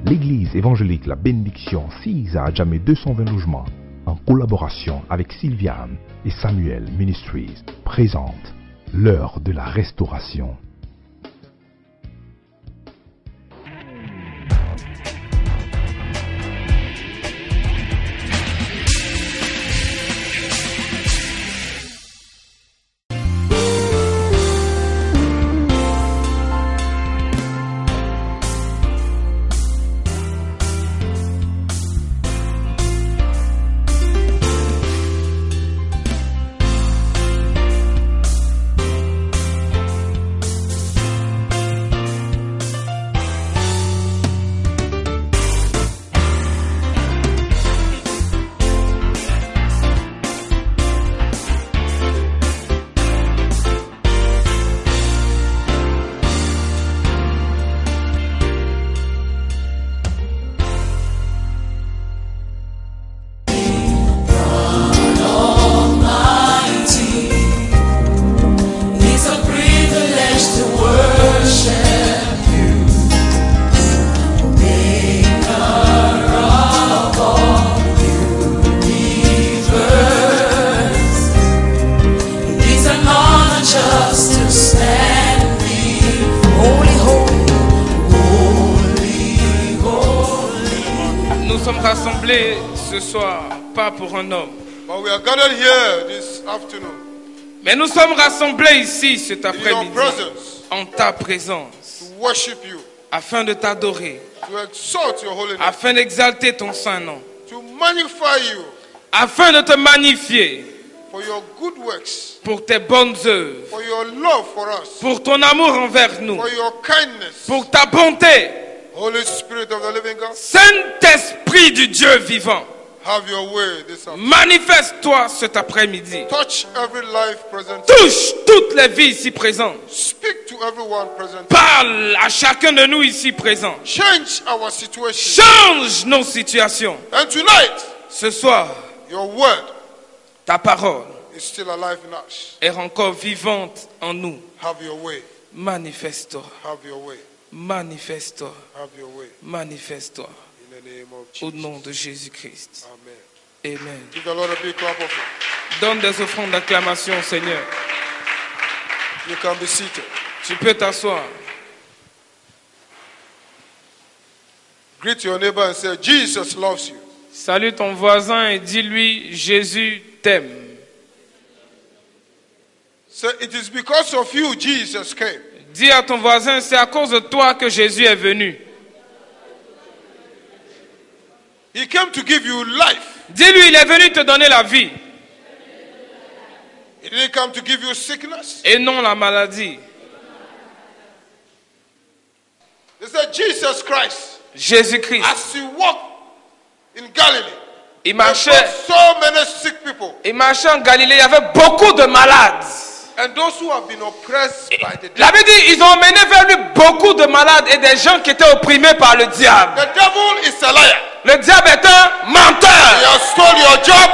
L'église évangélique La Bénédiction CISA à Djamé 220 logements, en collaboration avec Sylviane et Samuel Ministries, présente l'heure de la restauration. Nous sommes rassemblés ce soir, pas pour un homme. But we are gathered here this afternoon Mais nous sommes rassemblés ici cet in your après-midi presence en ta présence, to worship you, afin de t'adorer, to exalt your holy name, afin d'exalter ton saint nom, to magnify you afin de te magnifier for your good works, pour tes bonnes œuvres, for your love for us, pour ton amour envers nous, for your kindness. pour ta bonté. Holy Spirit of the living God, Saint-Esprit du Dieu vivant, have your way this afternoon. manifeste-toi cet après-midi. Touch every life present. Touche toutes les vies ici présentes. Speak to everyone present. Parle à chacun de nous ici présents. Change our situation. Change nos situations. And tonight, Ce soir, your word ta parole is still alive in us. est encore vivante en nous. Have your way. Manifeste-toi. Have your way. Manifeste-toi. Have your way. Manifeste-toi. In the name of Au Jesus. nom de Jésus-Christ. Amen. Amen. Give the Lord a big clap offering. Donne des offrandes d'acclamation au Seigneur. You can be seated. Tu peux t'asseoir. Greet your neighbor and say, Jesus loves you. Salue ton voisin et dis-lui, Jésus t'aime. Say, it is because of you Jesus came. Dis à ton voisin, c'est à cause de toi que Jésus est venu. He came to give you life. Dis-lui, il est venu te donner la vie He didn't come to give you sickness. et non la maladie. They said, Jesus Christ, Jésus-Christ, as he walked in Galilee, il there marchait, were so many sick people. il marchait en Galilée, il y avait beaucoup de malades. And those who have been oppressed by the devil. La Bible dit, ils ont emmené vers lui beaucoup de malades et des gens qui étaient opprimés par le diable. The devil is a liar. Le diable est un He menteur. has stolen your job.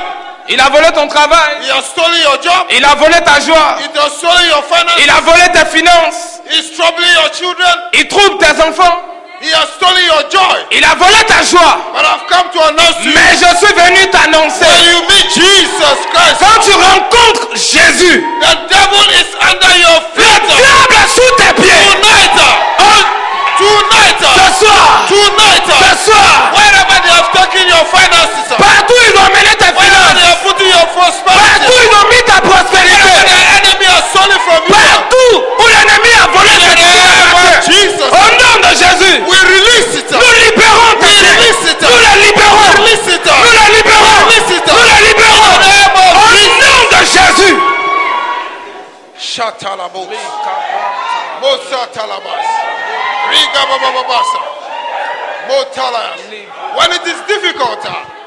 Il a volé ton travail. He has stolen your job. Il a volé ta joie. He has stolen your finances. Il a volé tes finances. He's troubling your children. Il trouble tes enfants. He has stolen your joy. Il a volé ta joie. But I've come to announce to you, Mais je suis venu t'annoncer. when you meet Jesus Christ, Quand tu rencontres Jésus, the devil is under your le feet. diable est sous tes pieds. Tonight, tonight, Ce soir, tonight, ce soir, wherever they have taken your finances, partout ils ont mené tes wherever they finances. have put your Partout prosperity, ils ont mis ta wherever prospérité. the enemy has stolen from you, Partout où l'ennemi a volé in tes the name of finances. Jesus, Au nom de Jésus, we release it. nous libérons tes biens. Release it. Nous les libérons. Release it. Nous les libérons. Release it. Nous les libérons. In the name of Au Jesus. nom de Jésus. Shatalabos. Mosatalabas. Rigabababasa. Motalas. When it is difficult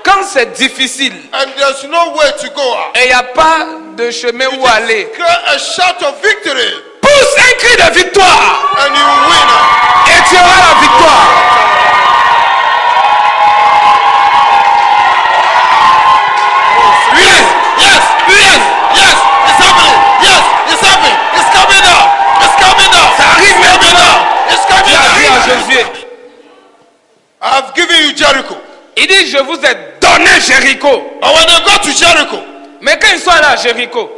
Quand c'est difficile and there's no way to go, et il n'y a pas de chemin où aller, cry a shout of victory pousse un cri de victoire and you win. et tu auras la victoire. Yes, yes, yes, yes, it's happening. Yes, it's happening. It's coming now. It's coming now. Ça arrive It's coming maintenant. now. It's coming Tu as dit à now. Josué, I Il dit, je vous ai donné Jéricho. But when they got to Jericho, Mais quand ils sont allés à Jéricho,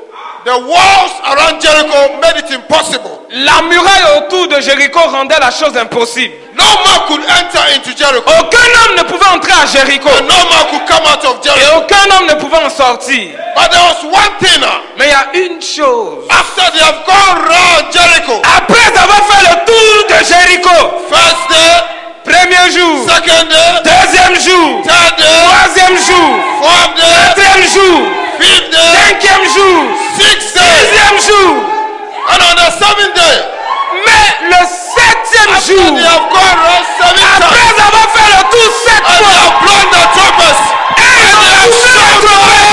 the walls around Jericho made it impossible. la muraille autour de Jéricho rendait la chose impossible. No man could enter into Jericho. Aucun homme ne pouvait entrer à Jéricho. And no man could come out of Et Jericho. aucun homme ne pouvait en sortir. But there was one thing. Mais il y a une chose. After they have gone round Jericho, Après avoir fait le tour de Jéricho, first day, premier jour, second day, deuxième jour, third day, troisième jour, fourth day, quatrième jour, fifth day, cinquième jour, sixth day, sixième jour. and on the seventh day, Mais le septième after jour, they have gone round 7 times, après avoir fait le tour sept and they fois, have blown the trumpets, et ils ont tourné la trompette.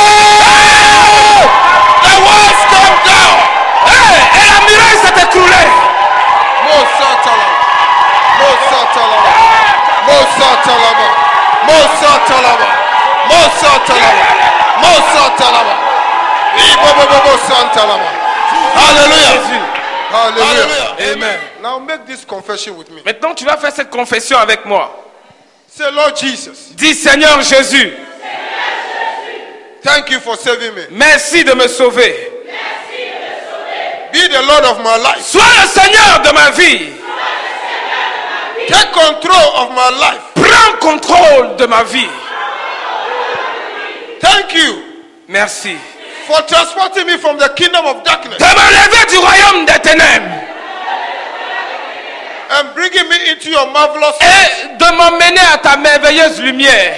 the walls come down. Et la muraille s'est écroulée. Mosa Talaba, Mosa Talaba, Mosa Talaba, Mosa Talaba, Mosa Talaba, Mosa Talaba, Mosa Talaba. Hallelujah. Hallelujah. Amen. Now make this confession with me. Maintenant, tu vas faire cette confession avec moi. Say, Lord Jesus, Dis, Seigneur Jésus, thank you for saving me. merci de me sauver. Be the Lord of my life. Sois le Seigneur de ma vie. Take control of my life. Prends contrôle de ma vie. Thank you Merci for transporting me from the kingdom of darkness de m'enlever du royaume des ténèbres and bringing me into your marvelous light. et de m'emmener à ta merveilleuse lumière.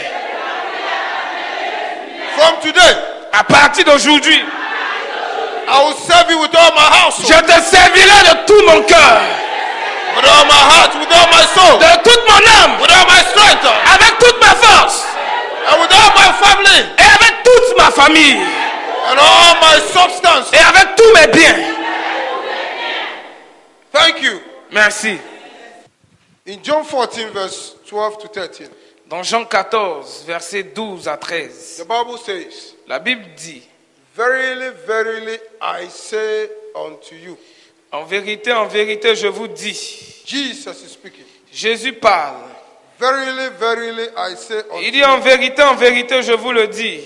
From today, À partir d'aujourd'hui, I will serve you with all my household, je te servirai de tout mon cœur, with all my heart, with all my soul, de toute mon âme, with all my strength, avec toute ma force and with all my family, et avec toute ma famille and all my substance. et avec tous mes biens. Thank you. Merci. In John 14, verse 12 to 13, Dans Jean 14, versets 12 à 13, the Bible says, la Bible dit, Verily, verily, I say unto you. en vérité, je vous dis, Jesus is speaking. Jésus parle. Verily, verily, I say unto Il dit, you. en vérité, je vous le dis.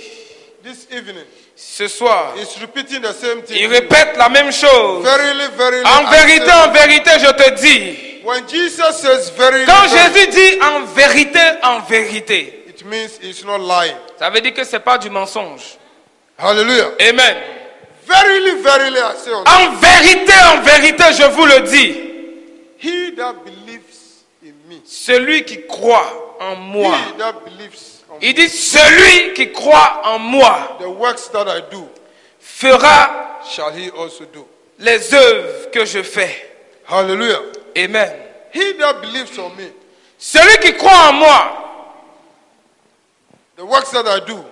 This evening, Ce soir, he's repeating the same thing. il répète la même chose. Verily, verily, En I say en vérité, je te dis. When Jesus says verily, Quand verily, Jésus dit en vérité, it means he's not lying. ça veut dire que ce n'est pas du mensonge. Hallelujah. Amen. Verily, verily, I say unto En vérité, je vous le dis. you, he that believes in me, Celui qui croit en moi. he that believes on Il dit, celui qui croit en moi the works that I do, fera shall he also do. les œuvres que je fais. Hallelujah. Amen. He that believes on me, Celui qui croit en moi, the works that I do,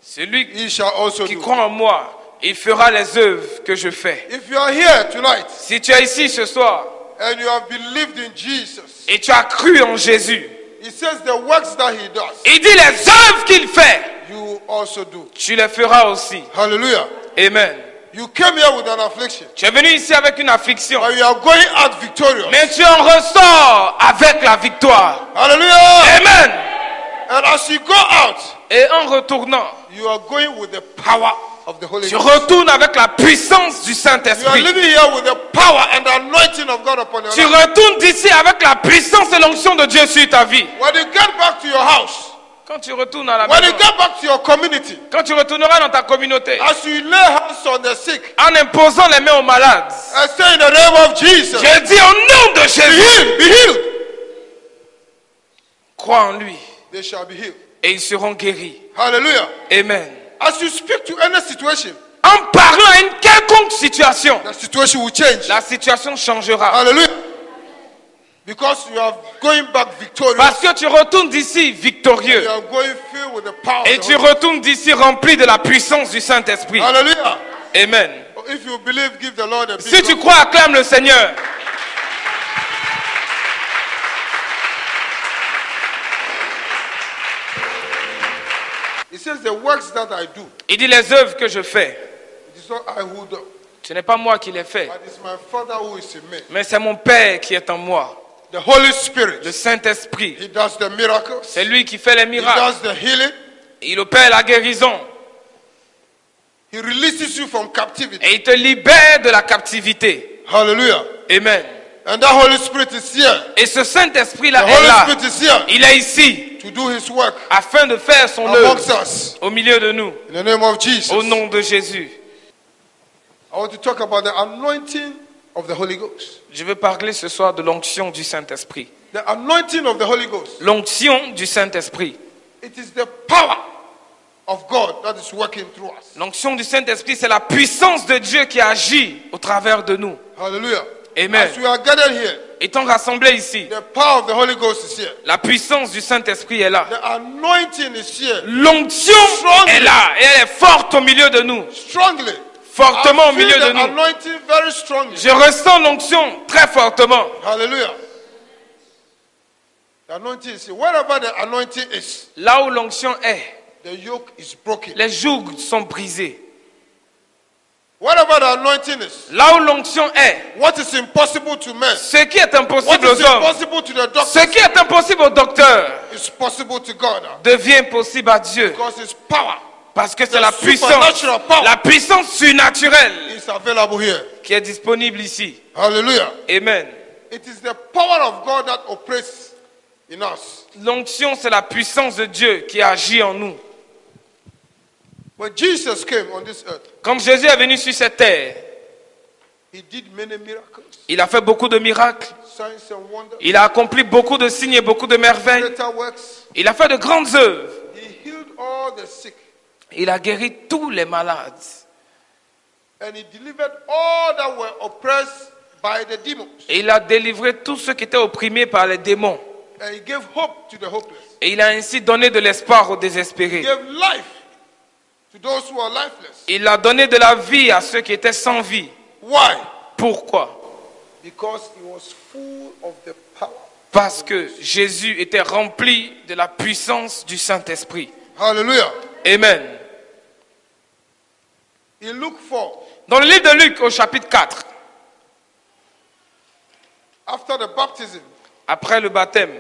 celui he shall also qui do. croit en moi, il fera les œuvres que je fais. If you are here tonight Si tu es ici ce soir and you have believed in Jesus, et tu as cru en Jésus, he says the works that he does, il dit les œuvres qu'il fait, you also do. tu les feras aussi. Hallelujah. Amen. You came here with an affliction, Tu es venu ici avec une affliction, but you are going out victorious. mais tu en ressors avec la victoire. Hallelujah. Amen. And as you go out, Et en retournant, you are going with the power of the Holy tu Ghost. retournes avec la puissance du You are Saint-Esprit. living here with the power and the anointing of God upon your Tu life. retournes d'ici avec la puissance et l'onction de Dieu sur ta vie. When you get back to your house, Quand tu retournes à la when you maison, get back to your community, quand tu retourneras dans ta communauté, as you lay hands on the sick en imposant les mains aux malades, and say in the name of Jesus, je dis au nom de be Jésus, healed, be healed, crois en lui they shall be healed. et ils seront guéris. Hallelujah. Amen. As you speak to any situation, En parlant à une quelconque situation, the situation will change. la situation changera. Hallelujah. Because you are going back victorious. Parce que tu retournes d'ici victorieux You are going filled with the power et of the tu Holy Ghost. retournes d'ici rempli de la puissance du Saint-Esprit. Hallelujah. Amen. If you believe, give the Lord a big Si tu clap. crois, acclame le Seigneur. He says the works that I do, Il dit les œuvres que je fais, it is not I who do, ce n'est pas moi qui les fais, but it's my Father who is in me. mais c'est mon Père qui est en moi. The Holy Spirit. Le Saint-Esprit. He does the miracles. C'est lui qui fait les He miracles. does the healing. Il opère la guérison. He releases you from captivity. Et il te libère de la captivité. Hallelujah. Amen. And that Holy Spirit is here. Et ce Saint-Esprit-là The est Holy là. Spirit is here Il est ici to do His work afin de faire son amongst œuvre us. au milieu de nous. In the name of Jesus. Au nom de Jésus. I want to talk about the anointing of the Holy Ghost. Je veux parler ce soir de l'onction du Saint-Esprit. The anointing of the Holy Ghost. L'onction du Saint-Esprit. It is the power of God that is working through us. L'onction du Saint-Esprit, c'est la puissance de Dieu qui agit au travers de nous. Hallelujah. Amen. As we are gathered here, Étant rassemblés ici, the power of the Holy Ghost is here. la puissance du Saint-Esprit est là. The anointing is here. L'onction est là et elle est forte au milieu de nous. Strongly. Fortement au I feel milieu de the nous. anointing very strongly. Je ressens l'onction très fortement. Hallelujah. The anointing is here. Wherever the anointing is, Là où l'onction est, the yoke is broken. les jougs sont brisés. Wherever the anointing is, Là où l'onction est, what is impossible to men, ce qui est what impossible is aux hommes, impossible to the ce doctor, qui est impossible au docteur, is possible to God. devient possible à Dieu. Because His power Parce que c'est The la puissance, supernatural power. la puissance surnaturelle is available here. qui est disponible ici. Hallelujah. Amen. It is the power of God that operates in us. L'onction, c'est la puissance de Dieu qui agit en nous. When Jesus came on this earth, Quand Jésus est venu sur cette terre, He did many miracles, il a fait beaucoup de miracles. signs and wonders, Il a accompli beaucoup de signes et beaucoup de merveilles. greater works. Il a fait de grandes œuvres. He healed all the sick, Il a guéri tous les malades. and He delivered all that were oppressed by the demons. Et il a délivré tous ceux qui étaient opprimés par les démons. And He gave hope to the hopeless. Et il a ainsi donné de l'espoir aux He désespérés. gave life to those who are lifeless. Il a donné de la vie à ceux qui étaient sans vie. Why? Pourquoi? Because He was full of the power. Parce que Jésus était rempli de la puissance du Saint-Esprit. Hallelujah. Amen. In Luke 4, Dans le livre de Luc au chapitre 4, after the baptism, après le baptême,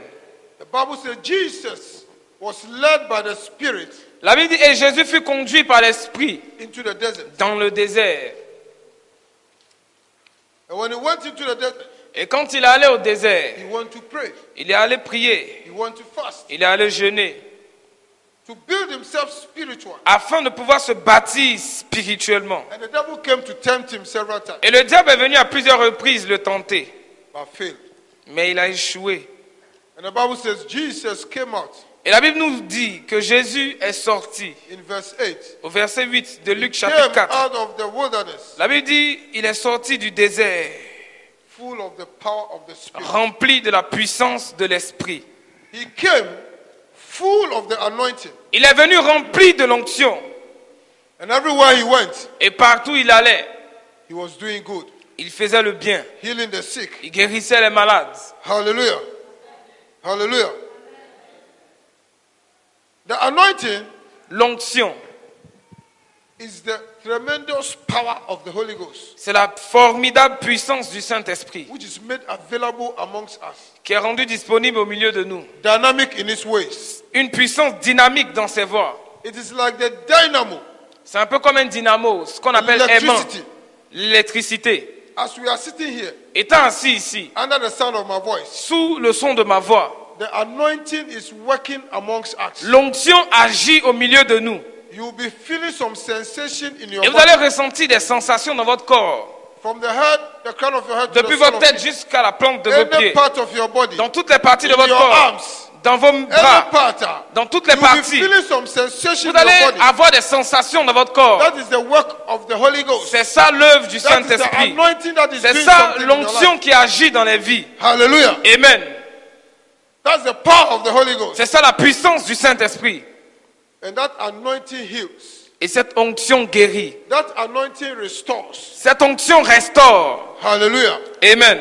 the Bible says Jesus was led by the Spirit la Bible dit, et Jésus fut conduit par l'Esprit into the desert. dans le désert. And when He went into the desert, Et quand il est allé au désert, He went to pray. il est allé prier, He went to fast. il est allé jeûner, To build Himself spiritual. afin de pouvoir se bâtir spirituellement. And the devil came to tempt Him several times, Et le diable est venu à plusieurs reprises le tenter, but failed. mais il a échoué. And the Bible says Jesus came out Et la Bible nous dit que Jésus est sorti. in verse 8. Au verset 8 de Luc Came chapitre 4. out of the wilderness, La Bible dit, il est sorti du désert, full of the power of the Spirit. rempli de la puissance de l'Esprit. He came full of the anointing. Il est venu rempli de l'onction. And everywhere He went, Et partout où il allait, He was doing good, il faisait le bien. healing the sick. Il guérissait les malades. Hallelujah. Hallelujah. The anointing L'onction, is the tremendous power of the Holy Ghost, c'est la formidable puissance du Saint-Esprit which is made available amongst us. qui est rendue disponible au milieu de nous. Dynamic in its ways. Une puissance dynamique dans ses voies. It is like the dynamo, C'est un peu comme un dynamo, ce qu'on appelle aimant, electricity. l'électricité. As we are sitting here, Étant assis ici, under the sound of my voice, sous le son de ma voix, the anointing is working amongst us. l'onction agit au milieu de nous. You will be feeling some sensation in your Et vous allez body. ressentir des sensations dans votre corps. From the head, the crown of your head to Depuis the sole votre of tête your jusqu'à la plante de vos any pieds. part of your body, Dans toutes les parties de in votre your corps. arms, Dans vos any bras. part, Dans toutes les you will be parties. feeling some sensation Vous in your allez body. avoir des sensations dans votre corps. That is the work of the Holy Ghost. C'est ça l'œuvre du That is the Saint-Esprit. anointing that is C'est doing ça something in your l'onction life. qui agit dans les vies. Hallelujah. Amen. That's the power of the Holy Ghost. C'est ça la puissance du Saint-Esprit. And that anointing heals. Et cette onction guérit. That anointing restores. Cette onction restaure. Hallelujah. Amen.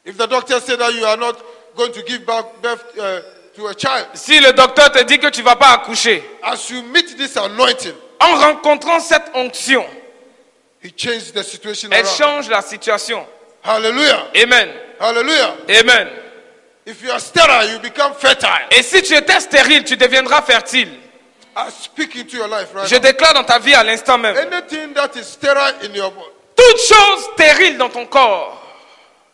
If the doctor said that you are not going to give birth to a child, Si le docteur te dit que tu ne vas pas accoucher, as you meet this anointing, en rencontrant cette onction, He changed the situation elle around. change la situation. Hallelujah. Amen. Hallelujah. Amen. If you are sterile, you become fertile. Et si tu étais stérile, tu deviendras fertile. I speak into your life right Je now. déclare dans ta vie à l'instant même. Anything that is sterile in your body, Toute chose stérile dans ton corps,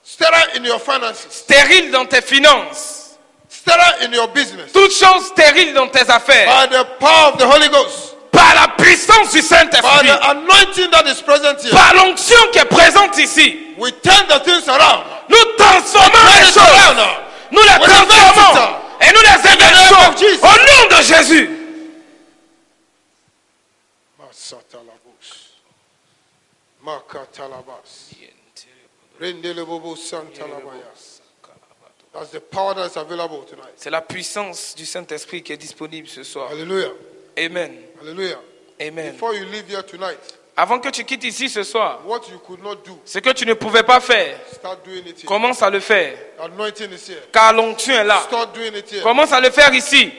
sterile in your finances, stérile dans tes finances, sterile in your business, toute chose stérile dans tes affaires, by the power of the Holy Ghost, par la puissance du by Saint-Esprit, the anointing that is present here, par l'onction qui est présente ici, we turn the things around. nous transformons les choses, nous les transformons et nous les inversons au nom de Jésus. That's the power that is available tonight. C'est la puissance du Saint-Esprit qui est disponible ce soir. Hallelujah. Amen. Hallelujah. Amen. Before you leave here tonight, Avant que tu quittes ici ce soir, what you could not do, ce que tu ne pouvais pas faire, start doing it here. commence à le faire. Anointing is here. Car l'onction est là. Start doing it here. Commence à le faire ici.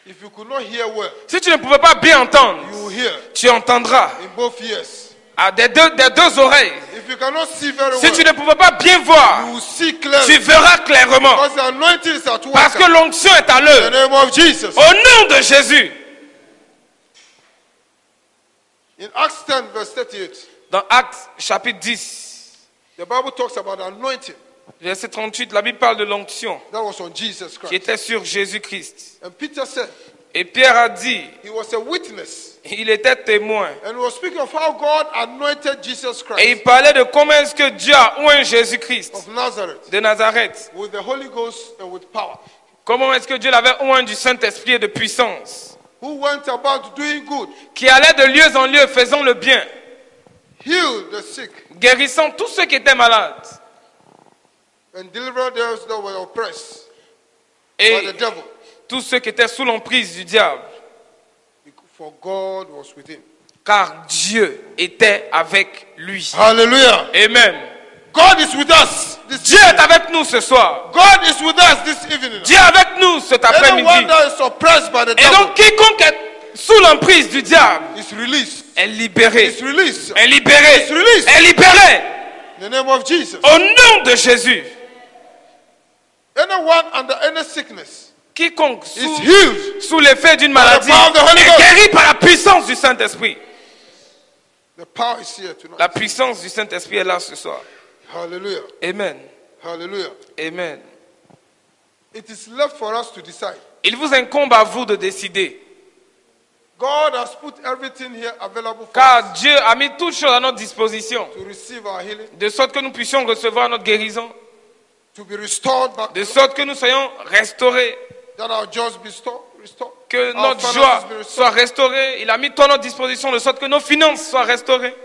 If you could not hear well, Si tu ne pouvais pas bien entendre, you will hear tu entendras in both ears. des deux oreilles. If you cannot see very Si tu well, ne pouvais pas bien voir, you will see tu clearly. verras clairement. Because the anointing is at work. Parce que l'onction est à In the l'œuvre. name of Jesus. Au nom de Jésus. In Acts 10 verse 38, Dans Actes chapitre 10, the Bible talks about anointing verset 38, la Bible parle de l'onction that was on Jesus qui Christ. était sur Jésus-Christ. And Peter said Et Pierre a dit, he was a witness. il était témoin. And he was speaking of how God anointed Jesus Et il Christ parlait de comment est-ce que Dieu a oint Jésus-Christ of Nazareth de Nazareth. with the Holy Ghost and with power. Comment est-ce que Dieu l'avait oint du Saint-Esprit et de puissance. Who went about doing good, Qui allait de lieu en lieu faisant le bien. healed the sick, Guérissant tous ceux qui étaient malades. and delivered those that were oppressed by Et the devil. tous ceux qui étaient sous l'emprise du diable. For God was with him. Car Dieu était avec lui. Hallelujah. Amen. God is with us this Dieu evening. est avec nous ce soir. God is with us this evening. Dieu est avec nous cet Anyone après-midi. that is oppressed by the Et devil donc quiconque est sous l'emprise du diable is released. est libéré. Is released. Est libéré. Is released. Est libéré. In the name of Jesus. Au nom de Jésus. Anyone under any sickness Quiconque is sous, healed. sous l'effet d'une By the maladie power of the Holy est Ghost. guéri par la puissance du Saint-Esprit. The power is here tonight. La puissance du Saint-Esprit est là ce soir. Hallelujah. Amen. Hallelujah. Amen. It is left for us to decide. Il vous incombe à vous de décider. God has put everything here available for Car us Dieu a mis toutes choses à notre disposition. to receive our healing, De sorte que nous puissions recevoir notre guérison. to be restored back, De sorte que nous soyons restaurés. that our joys be restored, Que our notre finances joie be soit restored, restaurée. Il a mis tout à notre disposition de sorte que nos finances soient restaurées.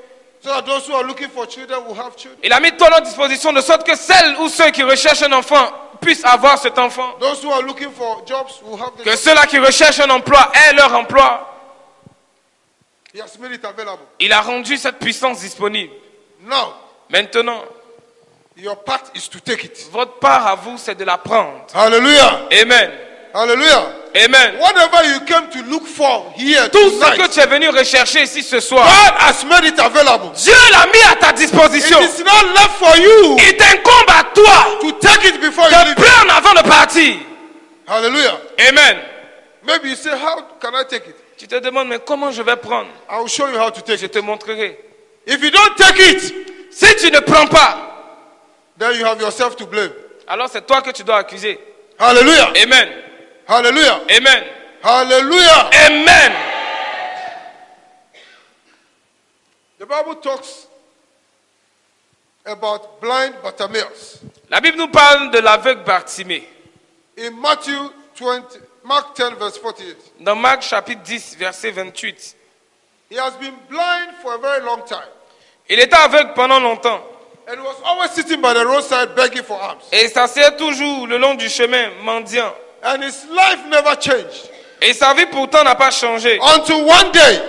so that those who are looking for children will have children. Il a mis tout à notre disposition de sorte que celles ou ceux qui recherchent un enfant puissent avoir cet enfant. Those who are looking for jobs will have the Que jobs. ceux-là qui recherchent un emploi aient leur emploi. He has made it available. Il a rendu cette puissance disponible. Now, Maintenant, your part is to take it. votre part à vous, c'est de la prendre. Hallelujah. Amen. Hallelujah. Amen. Whatever you came to look for here Tout ce que tonight, tu es venu rechercher ici ce soir, God has made it available. Dieu l'a mis à ta It disposition. is not left for you Il t'incombe à toi to take it before you de leave. prendre avant de partir. Hallelujah. Amen. Maybe you say, how can I take it? Tu te demandes, mais comment je vais prendre? I will show you how to take Je it. te montrerai. If you don't take it, Si tu ne prends pas, then you have yourself to blame. alors c'est toi que tu dois accuser. Hallelujah. Amen. Hallelujah. Amen. Hallelujah. Amen. The Bible talks about blind Bartimaeus. La Bible nous parle de l'aveugle Bartimée. In Mark 10, verse 48. Dans Marc chapitre 10, verset 28. He has been blind for a very long time. Il était aveugle pendant longtemps. And he was always sitting by the roadside begging for alms. Et il s'asseyait toujours le long du chemin, mendiant. And his life never changed. Et sa vie pourtant n'a pas changé. Until one day,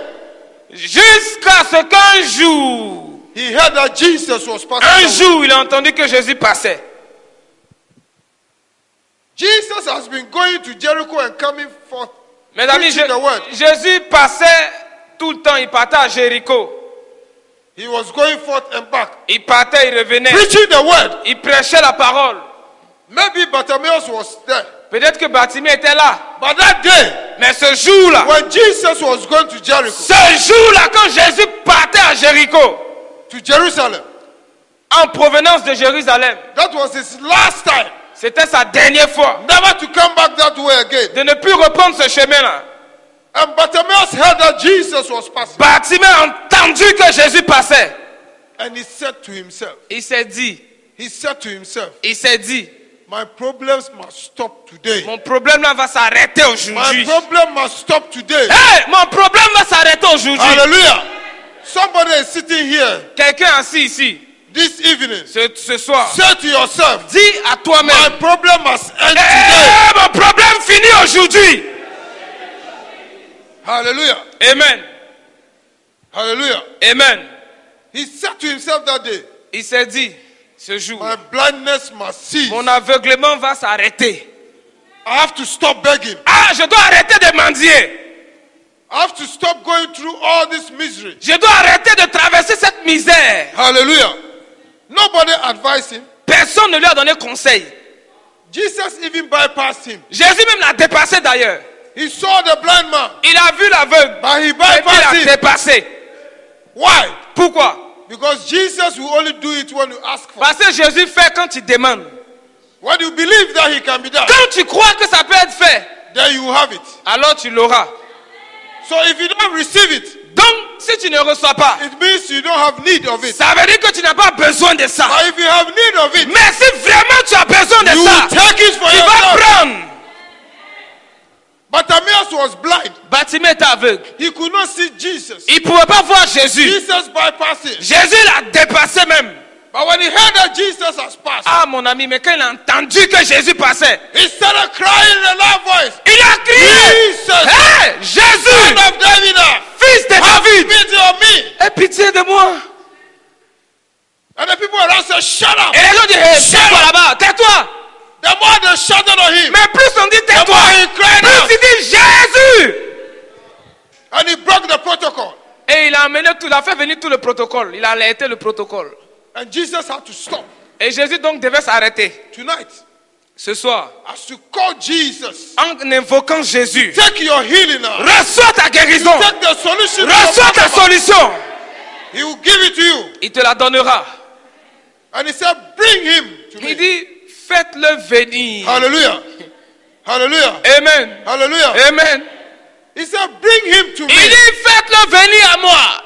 Jusqu'à ce qu'un jour, he heard that Jesus was passing un away. jour, il a entendu que Jésus passait. Jesus has been going to Jericho and coming forth. Mes amis, Preaching the word. Jésus passait tout le temps, il partait à Jéricho. He was going forth and back, Il partait, il revenait. preaching the word. Il prêchait la parole. Maybe Bartimaeus was there. Peut-être que Bartimée était là. But that day, Mais ce jour-là, when Jesus was going to Jericho, ce jour-là, quand Jésus partait à Jéricho, to Jerusalem, en provenance de Jérusalem, that was his last time. c'était sa dernière fois Never to come back that way again. de ne plus reprendre ce chemin-là. And Bartimaeus heard that Jesus was passing. Bartimée a entendu que Jésus passait. And he said to himself, Il s'est dit, my problems must stop today. mon problème là va s'arrêter My aujourd'hui. problem must stop today. Hey, mon problème va s'arrêter aujourd'hui. Hallelujah. Somebody is sitting here Quelqu'un assis ici, this evening. ce soir, Say to yourself, dis à my toi-même, problem must end today. hey, mon problème finit aujourd'hui. Hallelujah. Amen. Hallelujah. Amen. He said to himself that day, Il s'est dit, ce jour, my blindness must cease. mon aveuglement va s'arrêter. I have to stop begging. Ah, je dois arrêter de mendier. I have to stop going through all this misery. Je dois arrêter de traverser cette misère. Hallelujah. Nobody advised him. Personne ne lui a donné conseil. Jesus even bypassed him. Jésus même l'a dépassé d'ailleurs. He saw the blind man, Il a vu l'aveugle, but he et puis il bypassed a him. dépassé. Why? Pourquoi? Because Jesus will only do it when you ask for it. Parce que Jésus fait quand tu demandes. When you believe that he can be done, Quand tu crois que ça peut être fait, then you have it. alors tu l'auras. So if you don't receive it, Donc, si tu ne reçois pas, it means you don't have need of it. ça veut dire que tu n'as pas besoin de ça. But if you have need of it, Mais si vraiment tu as besoin de you ça, will take it for tu vas yourself. prendre. Bartimaeus was blind. Bartimée était aveugle. He could not see Jesus. Il ne pouvait pas voir Jésus. Jesus bypassed it. Jésus l'a dépassé même. But when he heard that Jesus has passed, Ah mon ami, mais quand il a entendu que Jésus passait, he started crying in a loud voice, il a crié, Jesus, hey, Son Jésus, of David, fils de have David, pity on me. aie pitié de moi. And the people around said, shut up. Et les gens disent, hey, tais-toi là-bas, tais-toi. The more they shouted on him, Mais plus on dit the tais-toi, more he cried out. plus il dit Jésus. And he broke the protocol. Et il a amené tout, il a fait venir tout le protocole. Il a alerté le protocole. And Jesus had to stop. Et Jésus donc devait s'arrêter. Tonight, Ce soir, as you call Jesus, en invoquant Jésus, take your healing now. reçois ta guérison. Take the solution. Reçois ta solution. He will give it to you. Il te la donnera. And he said, bring him to Il me. dit, faites-le venir. Hallelujah. Hallelujah. Amen. Hallelujah. Amen. He said, bring him to Il me. dit, faites-le venir à moi.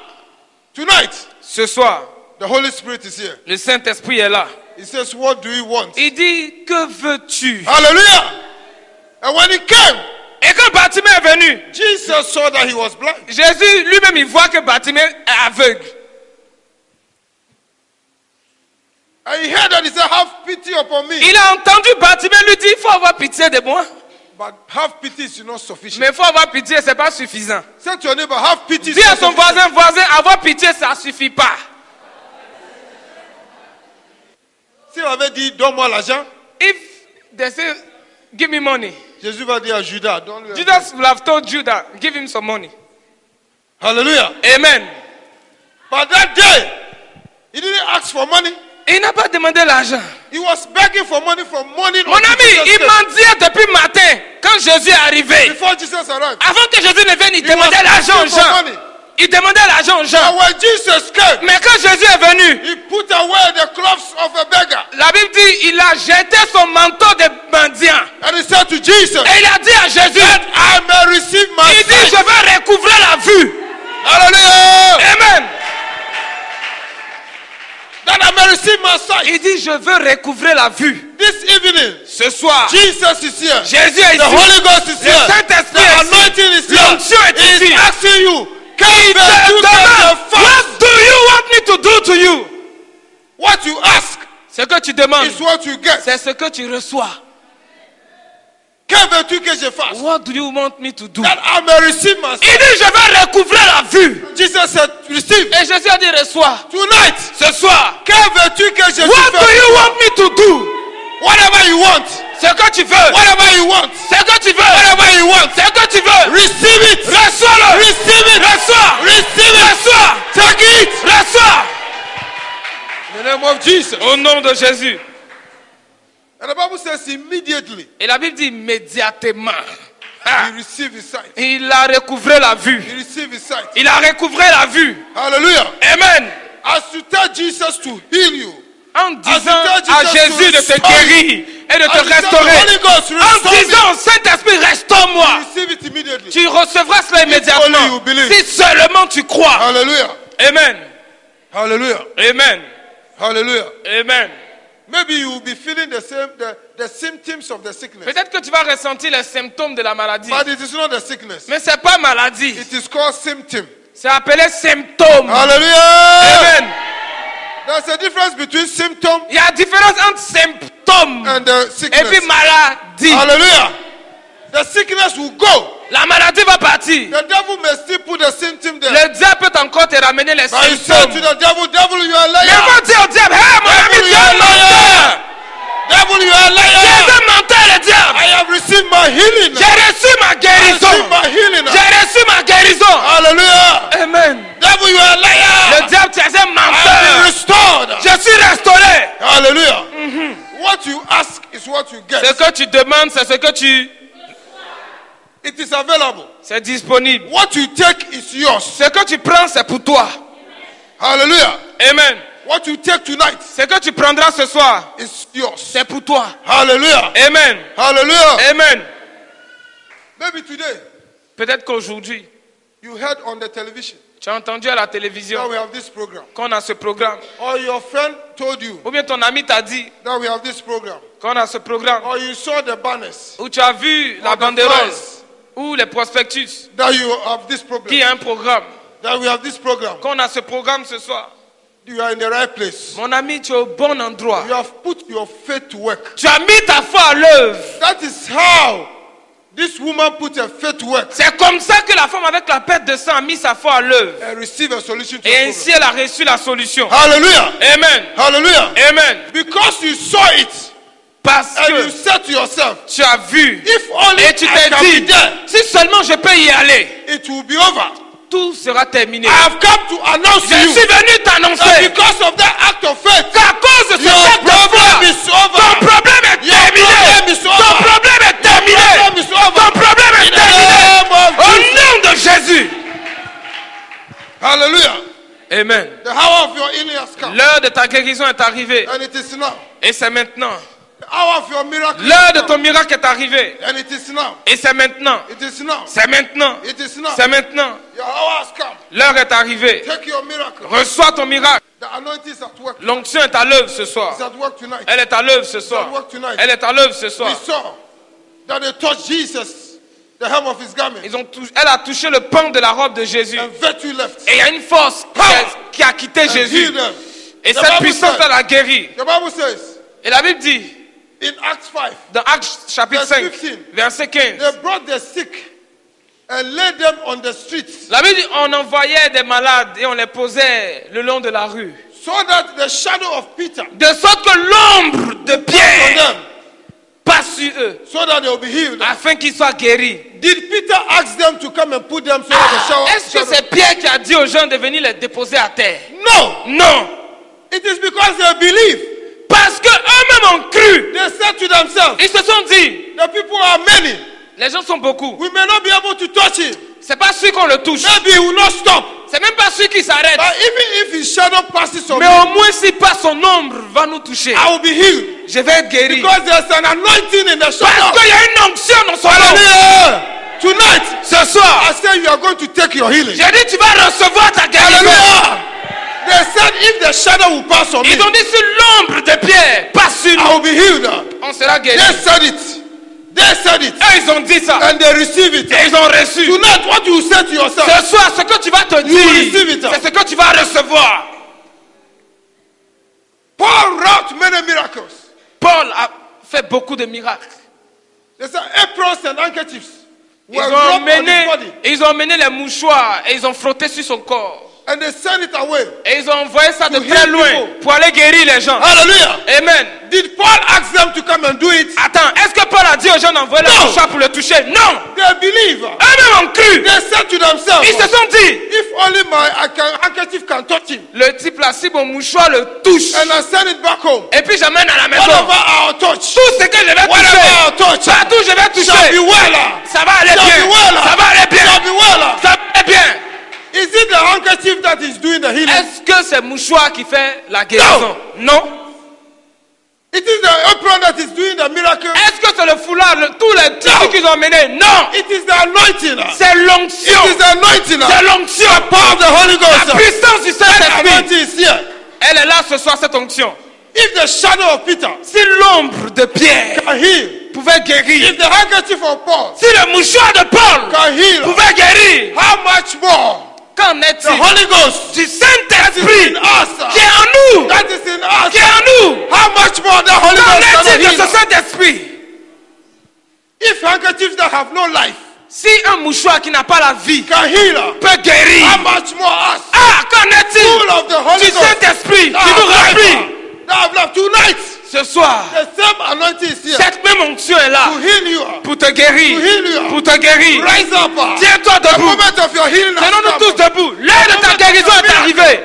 Tonight, Ce soir, the Holy Spirit is here. le Saint-Esprit est là. He says, what do you want? Il dit, que veux-tu? Hallelujah. And when he came, Et quand Bartimée est venu, Jesus saw that he was blind. Jésus lui-même, il voit que Bartimée est aveugle. And he heard that he said, have pity upon me. Il a entendu Bartimée lui dire, il faut avoir pitié de moi. But have pity is not sufficient. Mais il faut avoir pitié, c'est pas suffisant. Say to your neighbor, have pity is Dis à not ton sufficient. voisin, avoir pitié, ça suffit pas. Si on avait dit, donne-moi l'argent, If they say, give me money, Jésus va dire à Judas, donne-lui. Jesus will have told Judah, give him some money. Hallelujah. Amen. But that day, he didn't ask for money. Et il n'a pas demandé l'argent. He was begging for money from morning Mon until ami, Jesus il came. mendiait depuis matin quand Jésus est arrivé. Before Jesus arrived. Avant que Jésus ne vienne, il He was demandait l'argent aux asking for gens. money. Il demandait l'argent aux gens. And when Jesus came, Mais quand Jésus est venu, he put away the clothes of a beggar. la Bible dit, il a jeté son manteau de mendiant. And he said to Jesus, Et il a dit à Jésus, that I may receive my il dit, sight. je vais recouvrer la vue. Hallelujah. Amen. That I may receive my sight. Il dit, je veux recouvrer la vue. This evening, Ce soir, Jesus is here. Jésus est The ici. Holy Ghost is Le here. Saint-Esprit The est ici. anointing is L'onction here. est He ici. is asking you, Il come te back to demande, the fast. what do you want me to do to you? What you ask Ce que tu demandes, is what you get. c'est ce que tu reçois. Que veux-tu que je fasse? What do you want me to do? That I may receive my Il sight. dit, je vais recouvrer la vue. Jesus said, receive. Et Jésus a dit, reçois. Tonight, Ce soir, que veux-tu que je what do fasse? you want me to do? Whatever you want. Ce que tu veux, Whatever you want. ce que tu veux. Whatever you want. Ce que tu veux. Receive it. Reçois-le. Receive it. Reçois. Receive it. Reçois. Take it. Reçois. In the name of Jesus. Au nom de Jésus. And the Bible says immediately Et la Bible dit immédiatement. he received his sight. Il a recouvré la vue. He received his sight. Il a recouvré la vue. Hallelujah. Amen. As you tell Jesus to heal you, En disant As you à tell Jésus de Jesus te to restore guérir et de te as you tell the restaurer. Holy Ghost, En restore me, disant, Saint-Esprit, restaure-moi. receive it immediately. Tu recevras cela only you immédiatement. believe. Si seulement tu crois. Hallelujah. Amen. Hallelujah. Amen. Hallelujah. Amen. Maybe you will be feeling the symptoms of the sickness. Peut-être que tu vas ressentir les symptômes de la maladie. But it is not the sickness. Mais ce n'est pas maladie. It is called symptom. C'est appelé symptôme. Hallelujah. Amen. There's a difference between symptom Il y a différence entre symptômes and the et sickness. puis maladie. Hallelujah. The sickness will go. La maladie va partir. The devil may still put the symptom there. Le diable peut encore te ramener les But you say symptômes. to the devil, devil, you are a Mais liar. va dire au diable, hey, mon ami, Devil, tu you es are un a liar. menteur. Devil, you are a Tu liar. es un menteur, le diable. I have received my healing. J'ai reçu ma I received guérison. my healing. J'ai reçu ma guérison. Hallelujah. Amen. Devil, you are a Le liar. diable, tu es un I have been menteur. restored. Je suis restauré. Hallelujah. What you ask is what you Ce get. que tu demandes, c'est ce que tu... It is available. C'est disponible. What you take is yours. Ce que tu prends, c'est pour toi. Hallelujah. Amen. What you take tonight Ce que tu prendras ce soir, is yours. c'est pour toi. Hallelujah. Amen. Hallelujah. Amen. Maybe today Peut-être qu'aujourd'hui, you heard on the television tu as entendu à la that télévision we have this program. qu'on a ce programme. Or your friend told you Ou bien ton ami t'a dit that we have this program. qu'on a ce programme. Or you saw the banners Ou tu as vu la Or the banderole flyers. ou les prospectus that you have this qui program. a un programme. That we have this program. Qu'on a ce programme ce soir. You are in the right place. Mon ami, tu es au bon endroit. You have put your faith to work. Tu as mis ta foi à l'œuvre. That is how this woman put her faith to work C'est comme ça que la femme avec la perte de sang a mis sa foi à l'œuvre. and receive a solution to Et the ainsi problem. elle a reçu la solution. Hallelujah. Amen. Hallelujah. Amen. Because you saw it Parce and you que said to yourself, tu as vu if only et tu I t'es can dit, be there, si seulement je peux y aller, it will be over. tout sera terminé. I have come to announce Je to you suis venu that t'annoncer because of that act of faith, qu'à cause de ce your acte de foi, problem is over. ton problème est Your terminé. problem is Ton over. problème est terminé. Your problem is over. Ton problème est In the terminé. name of Au Jesus. nom de Jésus. Hallelujah. Amen. The hour of your healing has come. L'heure de ta guérison est arrivée. And it is now. Et c'est maintenant. The hour of your miracle L'heure de is ton now. miracle est arrivée. And it is now. Et c'est maintenant. It is now. C'est maintenant. It is now. C'est maintenant. Your hour has come. L'heure est arrivée. Take your miracle. Reçois ton miracle. The anointing is at work. L'onction est à l'œuvre ce soir. It's at work tonight. Elle est à l'œuvre ce It's soir. at work tonight. Elle est à l'œuvre ce We soir. saw that they touched Jesus, the hem of his garment, Elle a touché le pan de la robe de Jésus. and virtue left. Et il y a une force qui a quitté And Jésus. healed them. Et The cette Bible puissance, said- elle a guéri. The Bible says Et la Bible dit, in Acts 5, dans Actes chapitre Verse 5, 15. verset 15, they brought the sick and laid them on the streets la Bible dit, on envoyait des malades et on les posait le long de la rue. so that the shadow of Peter De sorte que l'ombre de on Pierre them, passe sur eux, so that they will be healed. afin qu'ils soient guéris. Did Peter ask them to come and put them so that the shower? Est-ce que c'est Pierre qui a dit aux gens de venir les déposer à terre? No, Non. it is because they believe. Parce qu'eux-mêmes ont cru. They said to themselves, Ils se sont dit, the people are many. les gens sont beaucoup. We may not be able to touch him. C'est pas celui qu'on le touche. Maybe he will not stop. C'est même pas celui qui s'arrête. But even if his shadow passes on Mais me, au moins si pas son ombre va nous toucher, I will be healed. je vais être guéri. Because there's an anointing in the Parce shadow. qu'il y a une onction dans son ombre. Hallelujah. Tonight, Ce soir, I say you are going to take your healing. j'ai dit tu vas recevoir ta guérison. Hallelujah. They said if the shadow will pass on me, Ils ont dit si l'ombre de Pierre passe sur I nous, will be healed. on sera guéri. They said it. They said it. Eux, ils ont dit ça. And they receive it. Et ils ont reçu. Tonight, what you say to yourself, Ce soir, ce que tu vas te will receive it. dire, c'est ce que tu vas recevoir. Paul wrought many miracles. Paul a fait beaucoup de miracles. They said aprons and handkerchiefs Ils were ont wrapped on his body. emmené les mouchoirs et ils ont frotté sur son corps. And they sent it away. Et ils ont envoyé ça de To très heal loin people. pour aller guérir les gens. Hallelujah. Amen. Did Paul ask them to come and do it? Attends, est-ce que Paul a dit aux gens d'envoyer la No. mouchoir pour le toucher. Non. They believe. Eux-mêmes ont cru. They said to themselves, Ils se sont dit, if only my handkerchief can touch him, le type là, si mon mouchoir le touche, and I send it back home, et puis j'amène à la maison, whatever I'll touch, tout ce que je vais whatever I'll toucher, touch, partout je vais shall be toucher, well. ça va aller Shall bien. be well. Ça va aller bien. Shall be well. Ça va aller bien. Is it the handkerchief that is doing the healing? Est-ce que c'est mouchoir qui fait la guérison? Non. It is the apron that is doing the miracle. Est-ce que c'est le foulard, tous les trucs qu'ils ont emmenés? Non. It is the anointing. C'est l'onction. It is the anointing. C'est l'onction. The power of the Holy Ghost. La puissance du That Saint-Esprit. anointing is here. Elle est là ce soir, cette onction. If the shadow of Peter Si l'ombre de Pierre can heal, pouvait guérir, if the handkerchief of Paul si le mouchoir de Paul can heal, pouvait guérir, how much more qu'en the est-il Holy Ghost du that is Saint-Esprit in us, qui est en nous? that is in us, Qui est en nous? how much more the Holy Qu'en Ghost est-il can de ce heal? Saint-Esprit? If handkerchiefs that have no life Si un mouchoir qui n'a pas la vie can heal, peut guérir, how much more us, ah, qu'en full est-il of the Holy du Ghost Saint-Esprit qui that nous have remplit? life, that have life tonight? Ce soir, The same anointing is here cette même onction est là to heal you, pour te guérir, to heal you. pour te guérir. Rise up. Tiens-toi The debout. moment of your healing has Tenons-nous tous come. debout. L'heure de ta guérison est arrivée.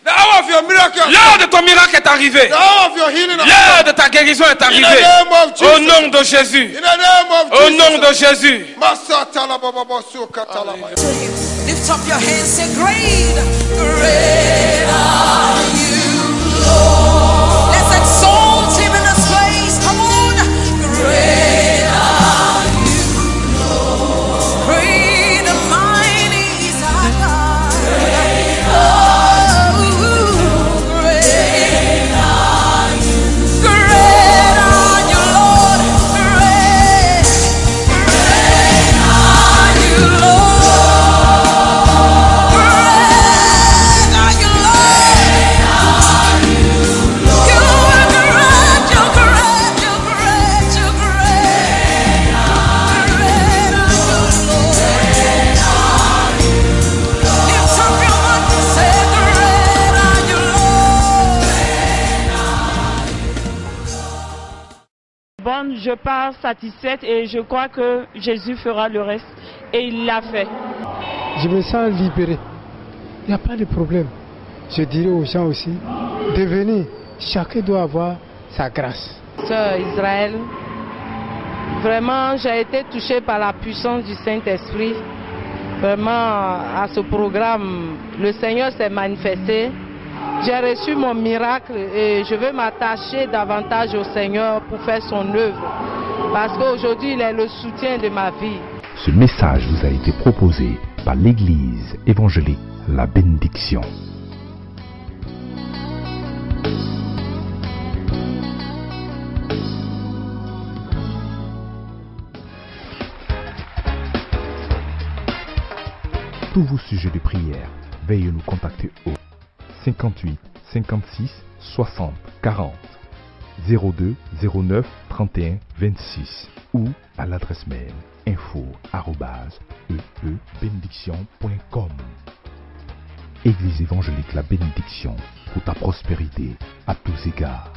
The hour of your miracle has L'heure come. de ton miracle est arrivée. The hour of your healing has L'heure come. de ta guérison est In the arrivée. name of Jesus. Au nom de Jésus. In the name of Au Jesus. nom de Jésus. Masatala baba basuka talabaya. Lift up your hands, say, great, great are you, Lord. Let's exalt him in this place. Come on. Great are you, Lord. Great and mighty is our God. Oh, great are you. Great are you, Lord. Great are you, Lord. Bon, je pars satisfaite et je crois que Jésus fera le reste. Et il l'a fait. Je me sens libéré. Il n'y a pas de problème. Je dirais aux gens aussi de venir. Chacun doit avoir sa grâce. Sœur Israël, vraiment, j'ai été touchée par la puissance du Saint-Esprit. Vraiment, à ce programme, le Seigneur s'est manifesté. J'ai reçu mon miracle et je veux m'attacher davantage au Seigneur pour faire son œuvre. Parce qu'aujourd'hui, il est le soutien de ma vie. Ce message vous a été proposé par l'Église évangélique La Bénédiction. Tous vos sujets de prière, veuillez nous contacter au 58 56 60 40 02 09 31 26 ou à l'adresse mail info@eebénédiction.com. Église évangélique La Bénédiction, pour ta prospérité à tous égards.